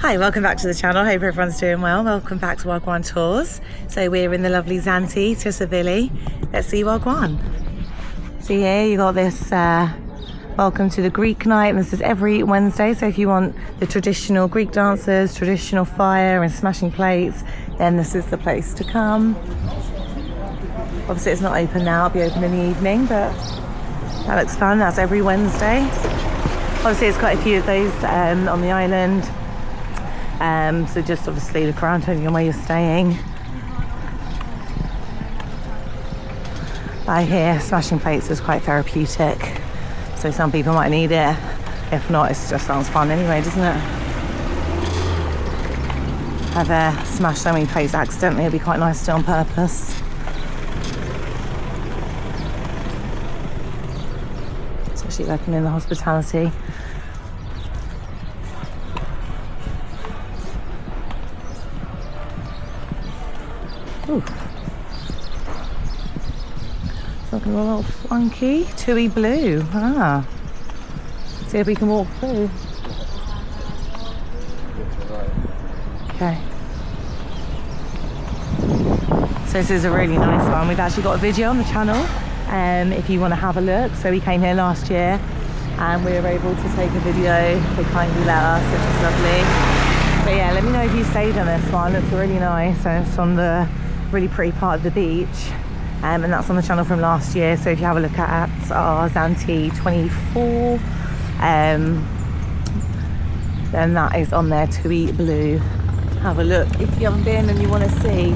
Hi, welcome back to the channel. Hope everyone's doing well. Welcome back to Wagwan Tours. So we're in the lovely Zante, Tsilivi. Let's see Wagwan. See here, you got this welcome to the Greek night, and this is every Wednesday. So if you want the traditional Greek dancers, traditional fire and smashing plates, then this is the place to come. Obviously it's not open now, it'll be open in the evening, but that looks fun. That's every Wednesday. Obviously there's quite a few of those on the island. So just obviously look around depending on where you're staying. I hear smashing plates is quite therapeutic, so some people might need it. If not, it just sounds fun anyway, doesn't it? Have smashed so many plates accidentally, it'd be quite nice to do on purpose. Especially working in the hospitality. Ooh. It's looking a little funky. Tui blue. Ah. See if we can walk through. Okay. So this is a really nice one. We've actually got a video on the channel if you want to have a look. So we came here last year and we were able to take a video. They kindly let us, which is lovely. But yeah, let me know if you stayed on this one. It looks really nice, and it's on the really pretty part of the beach, and that's on the channel from last year. So if you have a look at our Zante 24, then that is on there, Tui blue. Have a look if you haven't been and you want to see.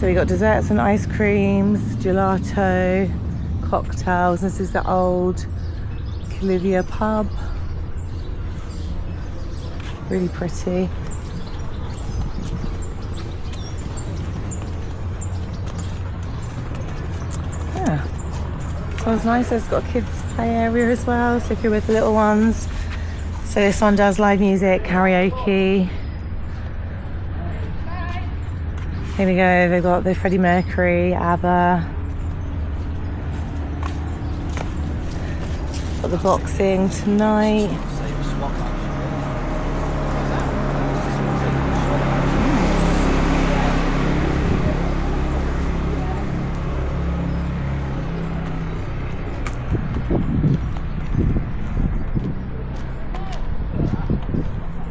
So we got desserts and ice creams, gelato, cocktails. This is the old Tsilivi pub. Really pretty. Yeah, so it's nice. It's got a kids play area as well, so if you're with the little ones. So this one does live music, karaoke. Here we go, they've got the Freddie Mercury, ABBA. Got the boxing tonight.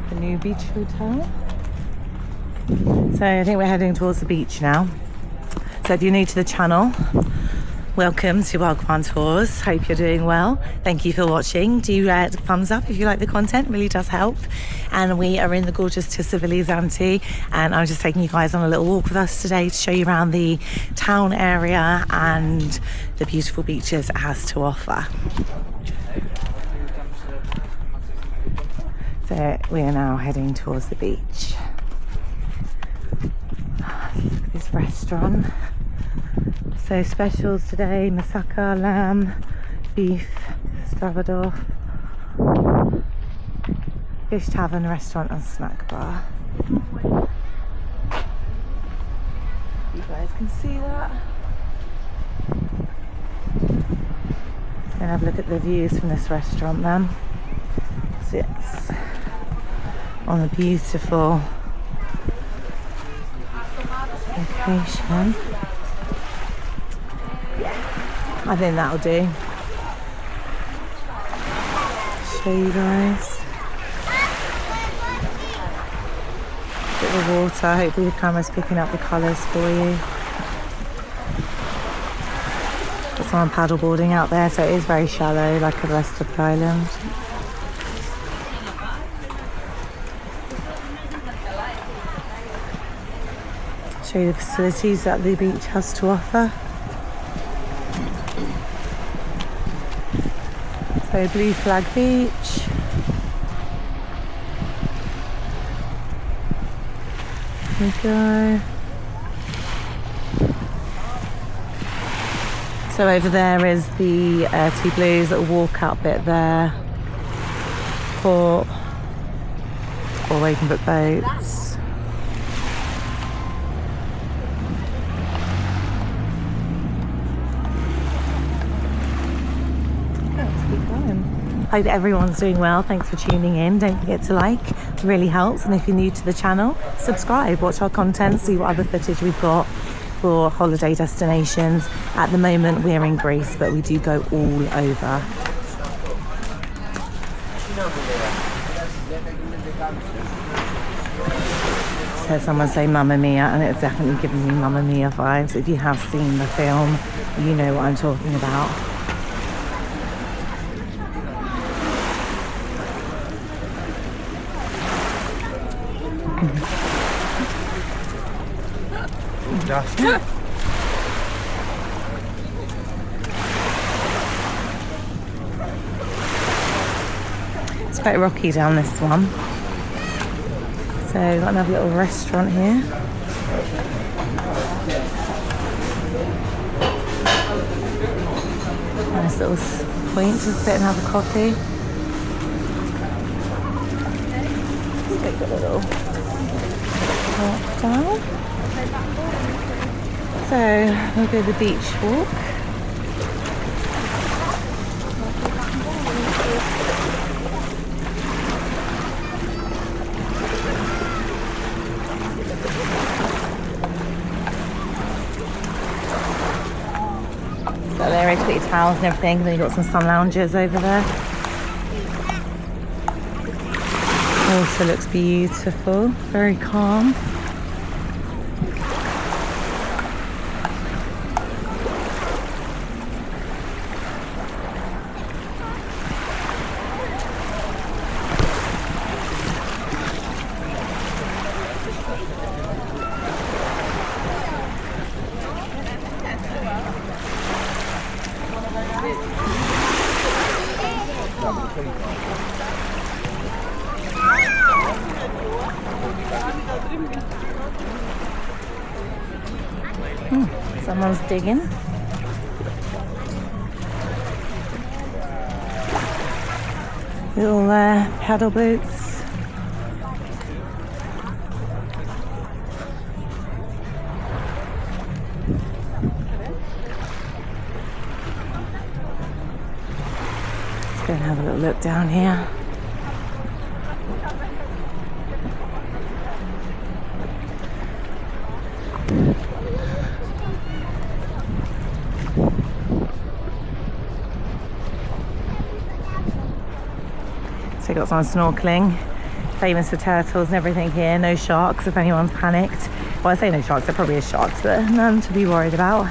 The new beach hotel. So I think we're heading towards the beach now. So if you're new to the channel, welcome to Wagwan Tours. Hope you're doing well. Thank you for watching. Do thumbs up if you like the content, it really does help. And we are in the gorgeous Tsilivi Zante, and I'm just taking you guys on a little walk with us today to show you around the town area and the beautiful beaches it has to offer. So we are now heading towards the beach. Look at this restaurant. So specials today: moussaka, lamb, beef, stravadoff, fish tavern, restaurant and snack bar. You guys can see that. Just gonna have a look at the views from this restaurant then. So it's on a beautiful location. I think that'll do. Show you guys. Bit of water. Hopefully the camera's picking up the colours for you. Got someone paddleboarding out there, so it is very shallow like the rest of the island. Show you the facilities that the beach has to offer. So Blue Flag Beach. Here we go. So over there is the two blues, little walkout bit there. Port. Or where you can book boats. Hope everyone's doing well. Thanks for tuning in. Don't forget to like, really helps. And if you're new to the channel, subscribe, watch our content, see what other footage we've got for holiday destinations. At the moment we're in Greece, but we do go all over. So someone say Mamma Mia, and it's definitely giving me Mamma Mia vibes. If you have seen the film, you know what I'm talking about. It's quite rocky down this one. So we've got another little restaurant here. Nice little point to sit and have a coffee. Let's take a little walk down. So we'll go the beach walk. So there are pretty towels and everything. Then you've got some sun lounges over there. Also looks beautiful, very calm. Someone's digging. Little paddle boats. Let's go and have a little look down here. So got some snorkeling, famous for turtles and everything here. No sharks if anyone's panicked. Well, I say no sharks, there probably is sharks, but none to be worried about.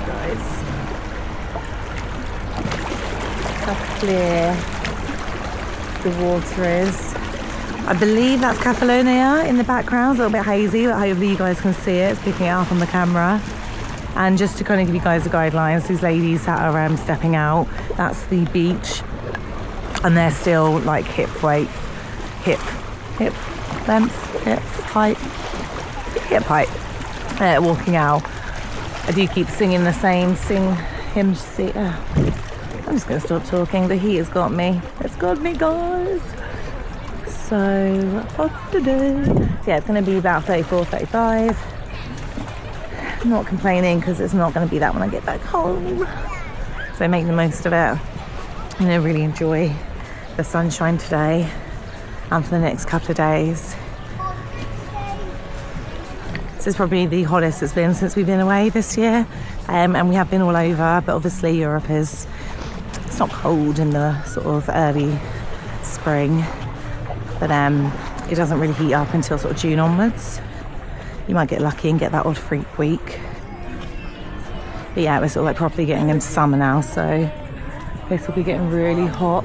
Guys, how clear the water is. I believe that's Kefalonia in the background. It's a little bit hazy, but hopefully you guys can see it. It's picking it up on the camera. And just to kind of give you guys the guidelines, these ladies that are stepping out, that's the beach, and they're still like hip length, hip height, walking out. I do keep singing the same, I'm just gonna stop talking. The heat has got me. It's got me, guys. So hot today. So yeah, it's gonna be about 34, 35. I'm not complaining because it's not going to be that when I get back home. So make the most of it. And I really enjoy the sunshine today and for the next couple of days. This is probably the hottest it's been since we've been away this year. And we have been all over, but obviously Europe it's not cold in the sort of early spring. But it doesn't really heat up until sort of June onwards. You might get lucky and get that odd freak week. But yeah, we're sort of like properly getting into summer now, so this will be getting really hot.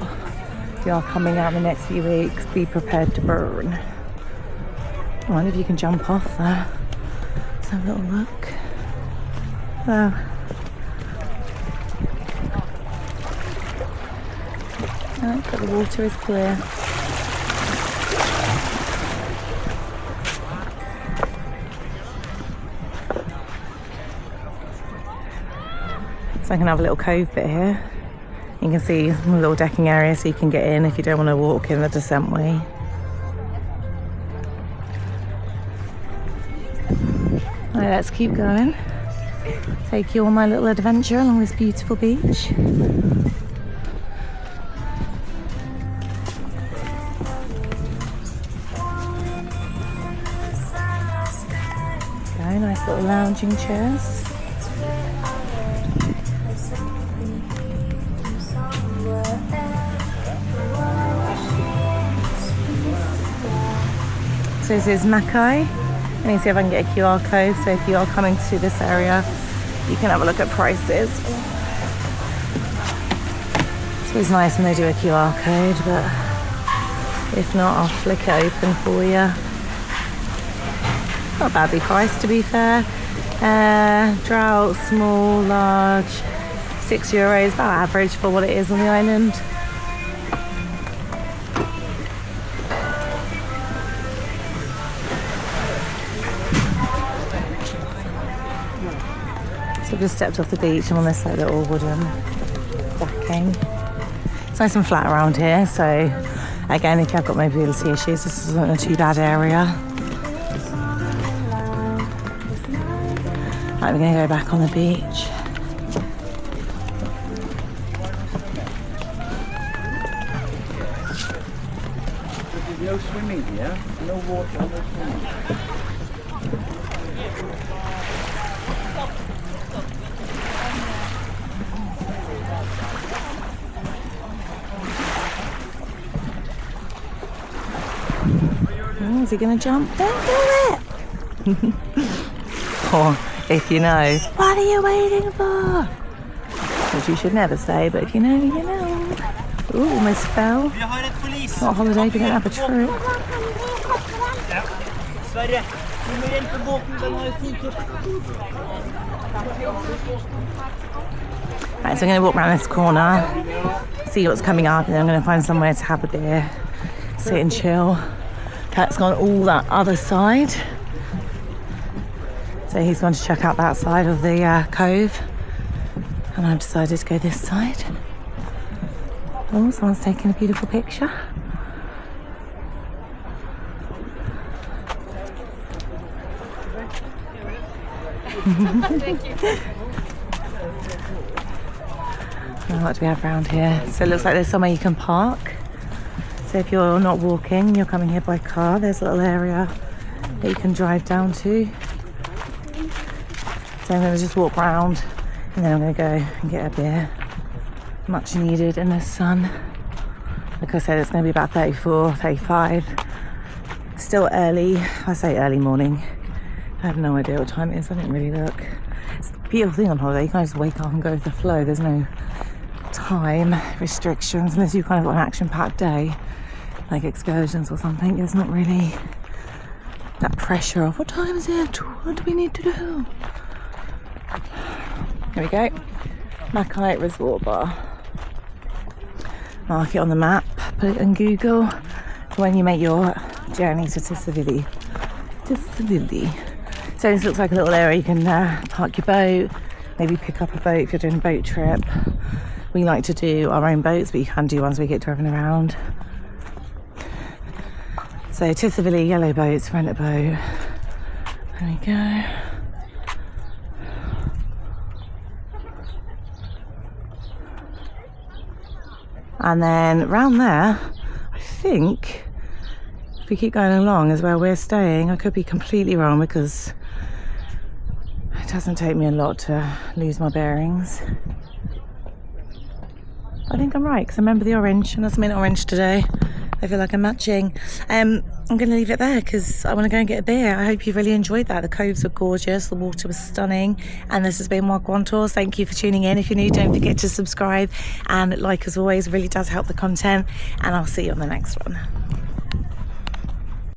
We are coming out in the next few weeks. Be prepared to burn. I wonder if you can jump off there. Let's have a little look. Oh. Oh, but the water is clear. So I can have a little cove bit here. You can see a little decking area so you can get in if you don't want to walk in the descent way. Alright, let's keep going. Take you on my little adventure along this beautiful beach. little lounging chairs. So this is Mackay. Let me see if I can get a QR code. So if you are coming to this area, you can have a look at prices. It's always nice when they do a QR code, but if not, I'll flick it open for you. Not badly priced, to be fair. Drought, small, large, €6, about average for what it is on the island. So I've just stepped off the beach. I'm on this like little wooden decking. It's nice and flat around here, so again, if you have got mobility issues, this isn't a too bad area. Right, we're going to go back on the beach. There's no swimming here, no water, no swimming. Oh, is he going to jump? Don't do it! Or if you know, what are you waiting for? Which you should never say, but if you know, you know. Ooh, almost fell. Not a holiday, we don't have a trip. Right, so I'm going to walk around this corner, see what's coming up, and then I'm going to find somewhere to have a beer, sit and chill. Pat's gone all that other side. So he's gone to check out that side of the cove. And I've decided to go this side. Oh, someone's taking a beautiful picture. What do we have around here? So it looks like there's somewhere you can park. So if you're not walking, you're coming here by car, there's a little area that you can drive down to. So I'm going to just walk around and then I'm going to go and get a beer. Much needed in the sun. Like I said, it's going to be about 34, 35. Still early. I say early morning. I have no idea what time it is. I didn't really look. It's a beautiful thing on holiday. You can just wake up and go with the flow. There's no time restrictions unless you've kind of got an action-packed day, like excursions or something. There's not really that pressure of what time is it? What do we need to do? Here we go. Mackay Resort Bar. Mark it on the map, put it in Google for when you make your journey to Tsilivi. So this looks like a little area you can park your boat, maybe pick up a boat if you're doing a boat trip. We like to do our own boats, but you can do ones we get driving around. So Tsilivi, yellow boats, rent a boat. There we go. And then around there, I think, if we keep going along is where we're staying. I could be completely wrong because it doesn't take me a lot to lose my bearings. I think I'm right because I remember the orange and that's mint orange today. I feel like I'm matching. I'm going to leave it there because I want to go and get a beer. I hope you really enjoyed that. The coves were gorgeous, the water was stunning, and this has been Wagwan Tours. Thank you for tuning in. If you're new, don't forget to subscribe and like as always, really does help the content, and I'll see you on the next one.